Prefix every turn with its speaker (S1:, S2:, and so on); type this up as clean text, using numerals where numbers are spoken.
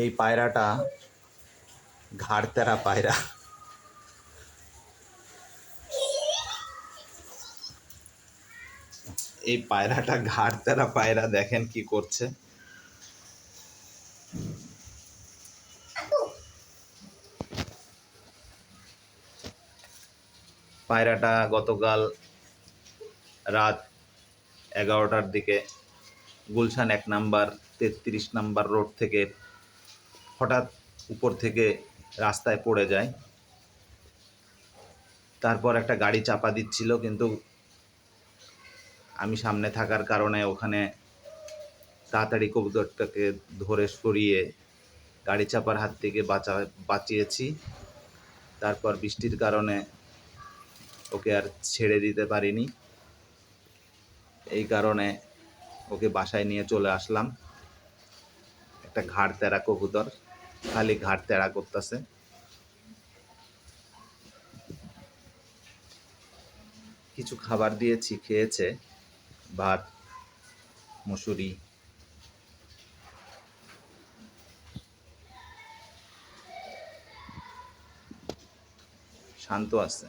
S1: এই পায়রাটা ঘাড় তেরা পায়রা। এই পায়রাটা ঘাড় তেরা পায়রা, দেখেন কি করছে। পায়রাটা গতকাল রাত 11টার দিকে গুলশান 1 নাম্বার 33 নাম্বার রোড থেকে হঠাৎ উপর থেকে রাস্তায় পড়ে যায়। তারপর একটা গাড়ি চাপা দিচ্ছিল, কিন্তু আমি সামনে থাকার কারণে ওখানে তাড়াতাড়ি কবুতরটাকে ধরে সরিয়ে গাড়ি চাপার হাত থেকে বাঁচিয়েছি। তারপর বৃষ্টির কারণে ওকে আর ছেড়ে দিতে পারিনি, এই কারণে ওকে বাসায় নিয়ে চলে আসলাম। একটা ঘাড় তেরা কবুতর, খালি ঘাড় তেরা করতেছে। কিছু খাবার দিয়েছি, খেয়েছে, ভাত, মুসুরি। শান্ত আছে।